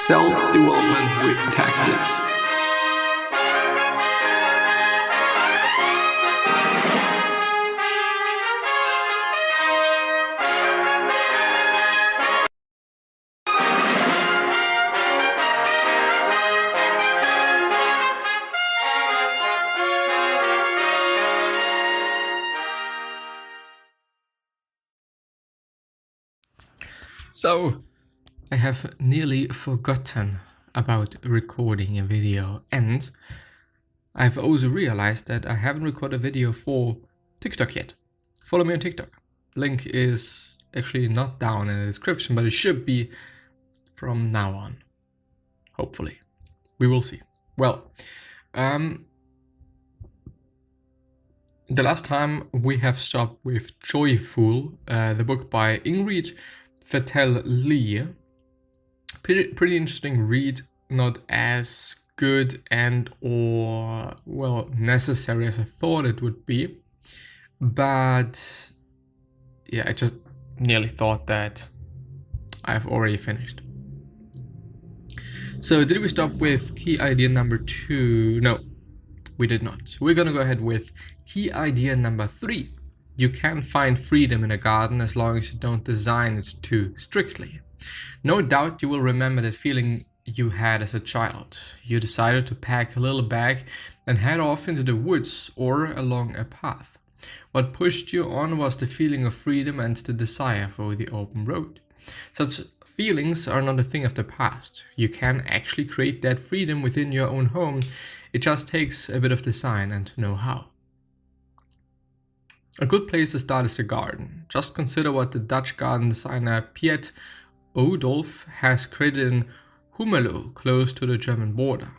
Self-development with tactics. So, I have nearly forgotten about recording a video, and I've also realized that I haven't recorded a video for TikTok yet. Follow me on TikTok. Link is actually not down in the description, but it should be from now on. Hopefully. We will see. Well, the last time we have stopped with Joyful, the book by Ingrid Lee. Pretty interesting read, not as good and or, well, necessary as I thought it would be. But yeah, I just nearly thought that I've already finished. So did we stop with key idea number 2? No, we did not. We're gonna go ahead with key idea number 3. You can find freedom in a garden as long as you don't design it too strictly. No doubt you will remember that feeling you had as a child. You decided to pack a little bag and head off into the woods or along a path. What pushed you on was the feeling of freedom and the desire for the open road. Such feelings are not a thing of the past. You can actually create that freedom within your own home. It just takes a bit of design and know-how. A good place to start is the garden. Just consider what the Dutch garden designer Piet Oudolf has created in Hummelo, close to the German border.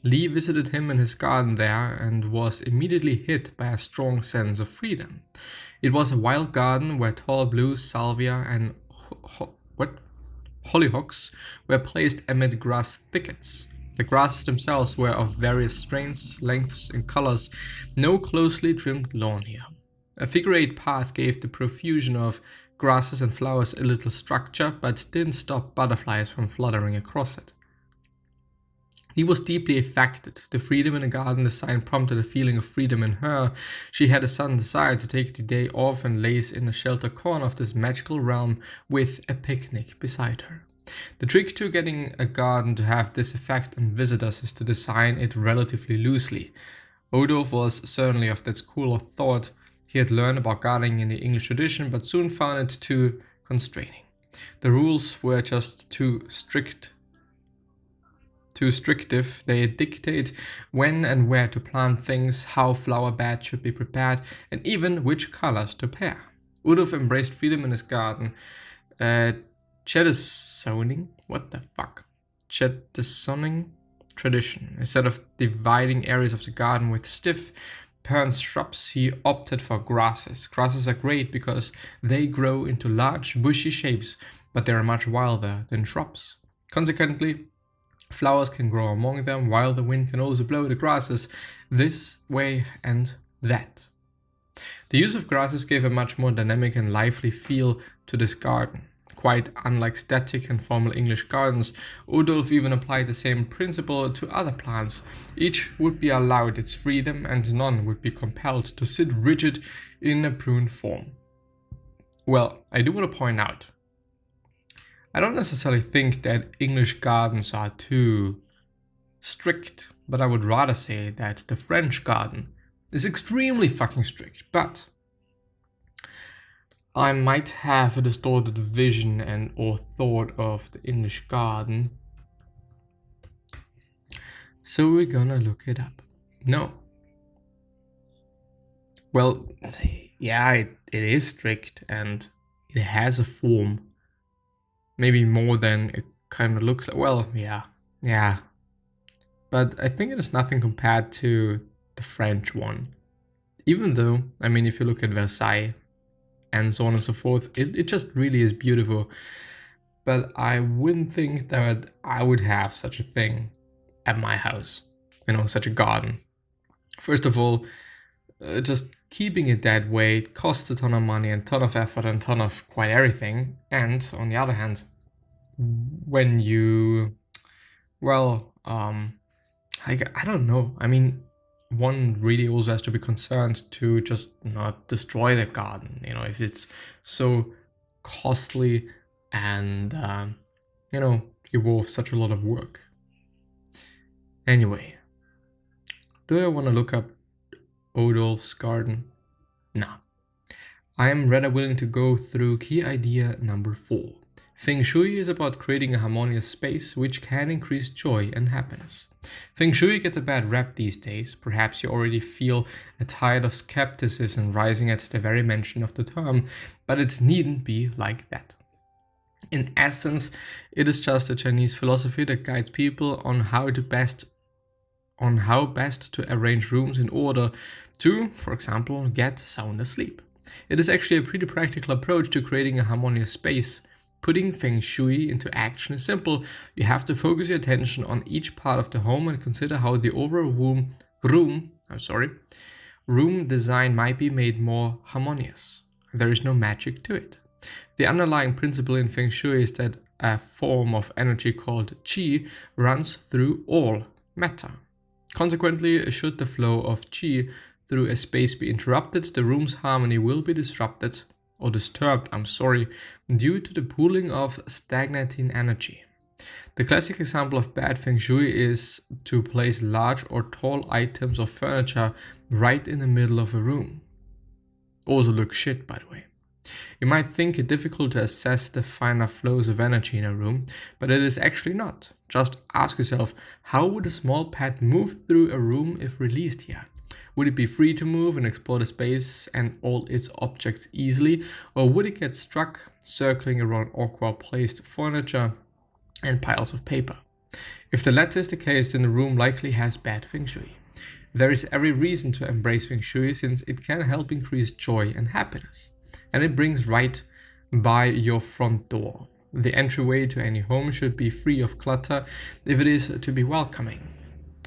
Lee visited him in his garden there and was immediately hit by a strong sense of freedom. It was a wild garden where tall blue salvia and hollyhocks were placed amid grass thickets. The grasses themselves were of various strains, lengths and colors. No closely trimmed lawn here. A figure-8 path gave the profusion of grasses and flowers a little structure, but didn't stop butterflies from fluttering across it. He was deeply affected. The freedom in the garden design prompted a feeling of freedom in her. She had a sudden desire to take the day off and laze in a sheltered corner of this magical realm with a picnic beside her. The trick to getting a garden to have this effect on visitors is to design it relatively loosely. Odolf was certainly of that school of thought. He had learned about gardening in the English tradition, but soon found it too constraining. The rules were just too restrictive. They dictate when and where to plant things, how flower beds should be prepared, and even which colors to pair. Udolf embraced freedom in his garden. Jettison tradition. Instead of dividing areas of the garden with stiff parent shrubs, he opted for grasses. Grasses are great because they grow into large, bushy shapes, but they are much wilder than shrubs. Consequently, flowers can grow among them, while the wind can also blow the grasses this way and that. The use of grasses gave a much more dynamic and lively feel to this garden. Quite unlike static and formal English gardens, Odolf even applied the same principle to other plants. Each would be allowed its freedom and none would be compelled to sit rigid in a pruned form. Well, I do want to point out, I don't necessarily think that English gardens are too strict, but I would rather say that the French garden is extremely fucking strict, but I might have a distorted vision and or thought of the English garden. So we're gonna look it up. No. Well, yeah, it is strict and it has a form. Maybe more than it kind of looks like. Well, yeah. But I think it is nothing compared to the French one. Even though, I mean, if you look at Versailles, and so on and so forth, it just really is beautiful. But I wouldn't think that I would have such a thing at my house, such a garden. First of all, just keeping it that way, it costs a ton of money and a ton of effort and a ton of quite everything. And on the other hand, when you Well, I don't know. I mean, one really also has to be concerned to just not destroy the garden. You know, if it's so costly and involves such a lot of work. Anyway, do I want to look up Odolph's garden? Nah. I am rather willing to go through key idea number 4. Feng Shui is about creating a harmonious space which can increase joy and happiness. Feng Shui gets a bad rap these days. Perhaps you already feel a tide of skepticism rising at the very mention of the term, but it needn't be like that. In essence, it is just a Chinese philosophy that guides people on how best to arrange rooms in order to, for example, get sound asleep. It is actually a pretty practical approach to creating a harmonious space. Putting Feng Shui into action is simple. You have to focus your attention on each part of the home and consider how the overall room design might be made more harmonious. There is no magic to it. The underlying principle in Feng Shui is that a form of energy called Qi runs through all matter. Consequently, should the flow of Qi through a space be interrupted, the room's harmony will be disturbed, due to the pooling of stagnating energy. The classic example of bad Feng Shui is to place large or tall items of furniture right in the middle of a room. Also looks shit, by the way. You might think it difficult to assess the finer flows of energy in a room, but it is actually not. Just ask yourself, how would a small pet move through a room if released here? Would it be free to move and explore the space and all its objects easily, or would it get stuck circling around awkward placed furniture and piles of paper? If the latter is the case, then the room likely has bad Feng Shui. There is every reason to embrace Feng Shui since it can help increase joy and happiness. And it brings right by your front door. The entryway to any home should be free of clutter if it is to be welcoming.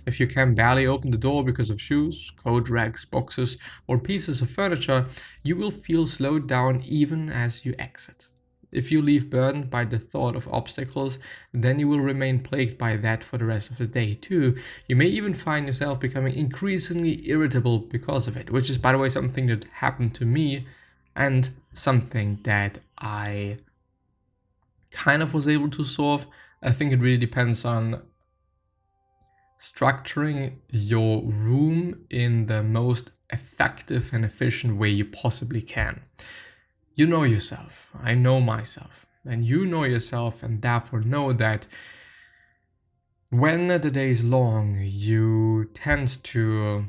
If you can barely open the door because of shoes, coat rags, boxes, or pieces of furniture, you will feel slowed down even as you exit. If you leave burdened by the thought of obstacles, then you will remain plagued by that for the rest of the day too. You may even find yourself becoming increasingly irritable because of it, which is, by the way, something that happened to me and something that I kind of was able to solve. I think it really depends on structuring your room in the most effective and efficient way you possibly can. You know yourself, I know myself, and you know yourself, and therefore know that when the day is long, you tend to,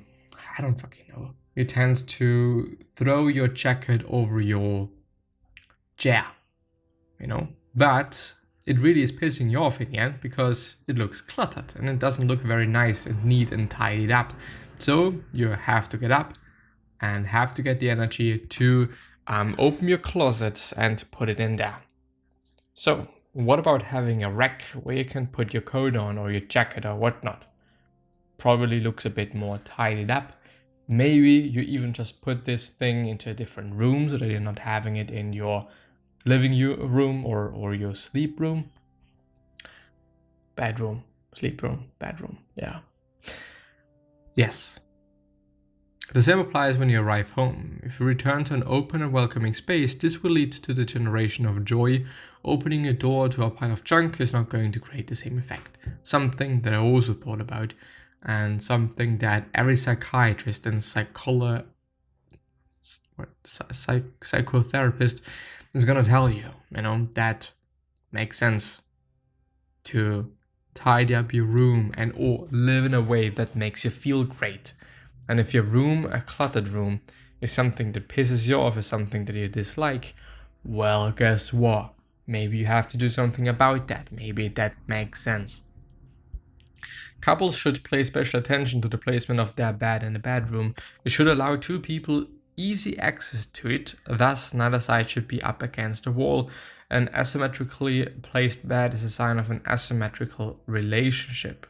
you tend to throw your jacket over your chair, but it really is pissing you off in the end because it looks cluttered and it doesn't look very nice and neat and tidied up. So you have to get up and have to get the energy to open your closet and put it in there. So what about having a rack where you can put your coat on or your jacket or whatnot? Probably looks a bit more tidied up. Maybe you even just put this thing into a different room so that you're not having it in your living room or your sleep room. Bedroom, sleep room, bedroom, yeah. Yes. The same applies when you arrive home. If you return to an open and welcoming space, this will lead to the generation of joy. Opening a door to a pile of junk is not going to create the same effect. Something that I also thought about, and something that every psychiatrist and psychotherapist is gonna tell you, that makes sense to tidy up your room and or live in a way that makes you feel great. And if your room, a cluttered room, is something that pisses you off, is something that you dislike, well, guess what? Maybe you have to do something about that. Maybe that makes sense. Couples should pay special attention to the placement of their bed in the bedroom. It should allow two people easy access to it, thus neither side should be up against the wall. An asymmetrically placed bed is a sign of an asymmetrical relationship.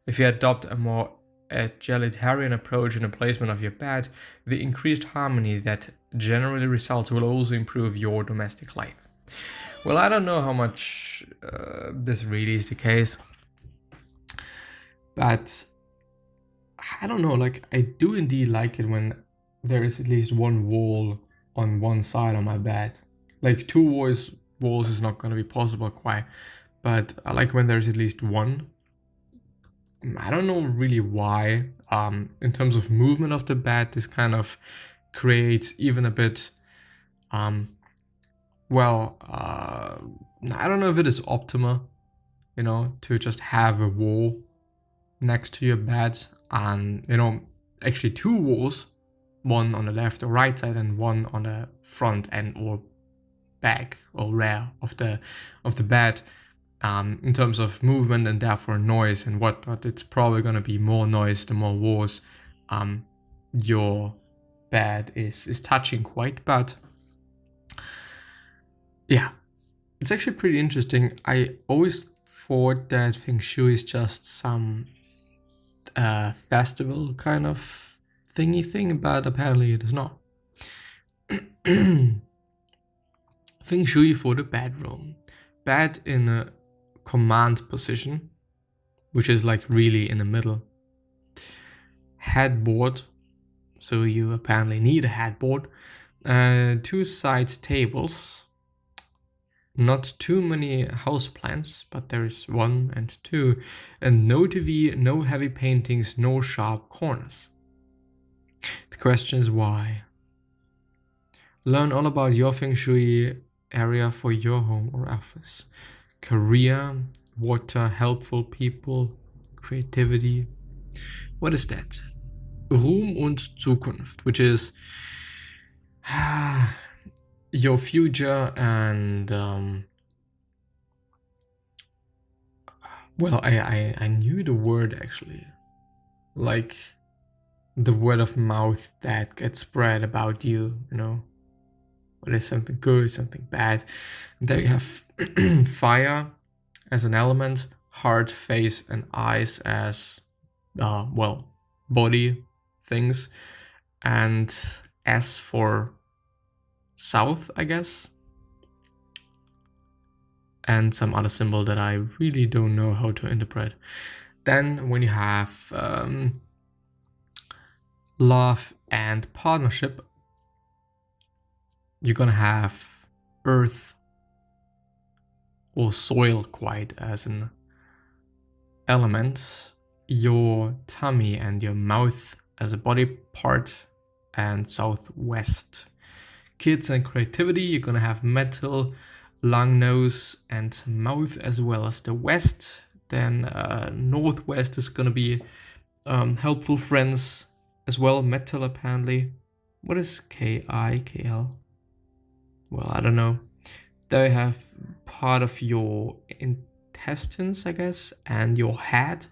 If you adopt a more egalitarian approach in the placement of your bed, the increased harmony that generally results will also improve your domestic life. Well, I don't know how much this really is the case, but I don't know, like I do indeed like it when there is at least one wall on one side of my bed. Like two walls is not going to be possible quite, but I like when there's at least one. I don't know really why. In terms of movement of the bed, this kind of creates even a bit, I don't know if it is optimal, to just have a wall next to your bed and, actually two walls, one on the left or right side and one on the front and or back or rear of the bed. In terms of movement and therefore noise and whatnot, it's probably going to be more noise the more walls your bed is touching quite. But yeah, it's actually pretty interesting. I always thought that Feng Shui is just some festival kind of thingy thing, but apparently it is not. Feng Shui for the bedroom. Bed in a command position, which is like really in the middle. Headboard, so you apparently need a headboard. Two side tables. Not too many houseplants, but there is 1 and 2. And no TV, no heavy paintings, no sharp corners. The question is why? Learn all about your Feng Shui area for your home or office. Career, water, helpful people, creativity. What is that? Ruhm und Zukunft, which is your future and I knew the word actually, like the word of mouth that gets spread about you, whether it's something good, something bad. And there you have fire as an element, heart, face, and eyes as body things, and S for south, I guess, and some other symbol that I really don't know how to interpret. Then when you have love and partnership, you're gonna have earth or soil quite as an element, your tummy and your mouth as a body part, and southwest. Kids and creativity, you're gonna have metal, lung, nose, and mouth, as well as the west. Then northwest is gonna be helpful friends as well, metal apparently. What is K-I, K-L? Well, I don't know. There you have part of your intestines, I guess, and your head.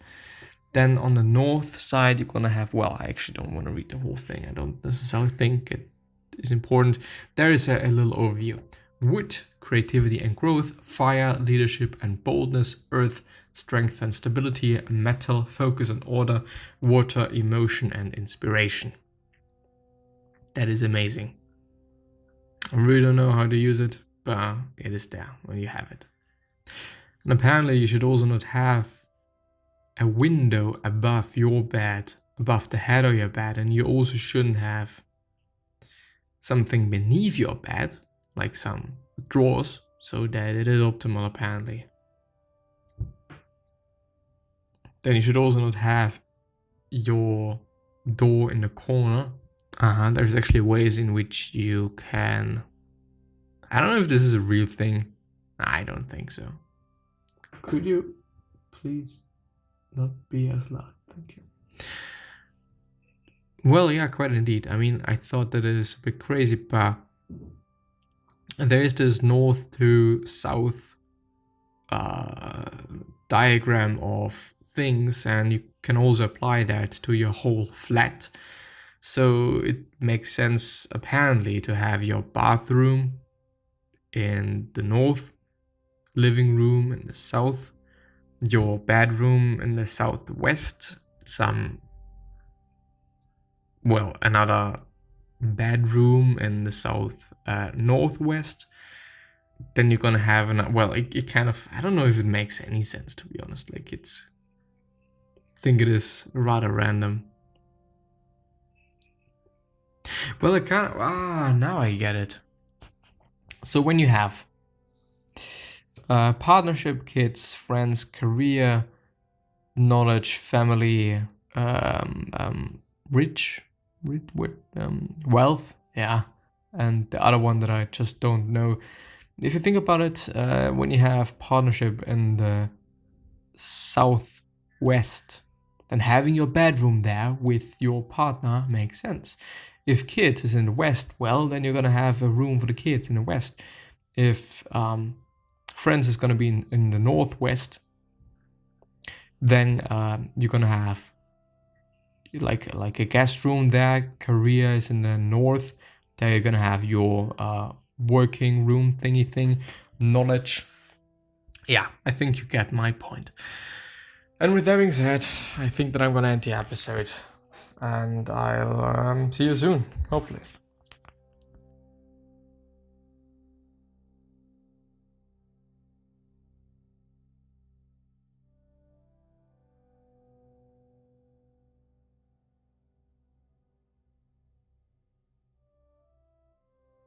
Then on the north side, you're gonna have, I actually don't want to read the whole thing. I don't necessarily think it is important. There is a little overview. Wood, creativity and growth. Fire, leadership and boldness. Earth, strength and stability. Metal, focus and order. Water, emotion and inspiration. That is amazing. I really don't know how to use it, but it is there when you have it. And apparently you should also not have a window above your bed, above the head of your bed, and you also shouldn't have something beneath your bed, like some drawers, so that it is optimal apparently. Then you should also not have your door in the corner. There's actually ways in which you can... I don't know if this is a real thing. I don't think so. Could you please not be as loud? Thank you. Well, yeah, quite indeed. I mean, I thought that it is a bit crazy, but there is this north to south diagram of things, and you can also apply that to your whole flat. So it makes sense, apparently, to have your bathroom in the north, living room in the south, your bedroom in the southwest, another bedroom in the south northwest, then you're gonna have it kind of, I don't know if it makes any sense, to be honest. Like, I think it is rather random. Well, it kind of, now I get it. So when you have partnership, kids, friends, career, knowledge, family, wealth, yeah, and the other one that I just don't know. If you think about it, when you have partnership in the southwest, then having your bedroom there with your partner makes sense. If kids is in the west, well, then you're gonna have a room for the kids in the west. If friends is gonna be in the northwest, then you're gonna have like a guest room there. Career is in the north. There you're gonna have your working room thingy thing. Knowledge. Yeah, I think you get my point. And with that being said, I think that I'm gonna end the episode, and I'll see you soon, hopefully.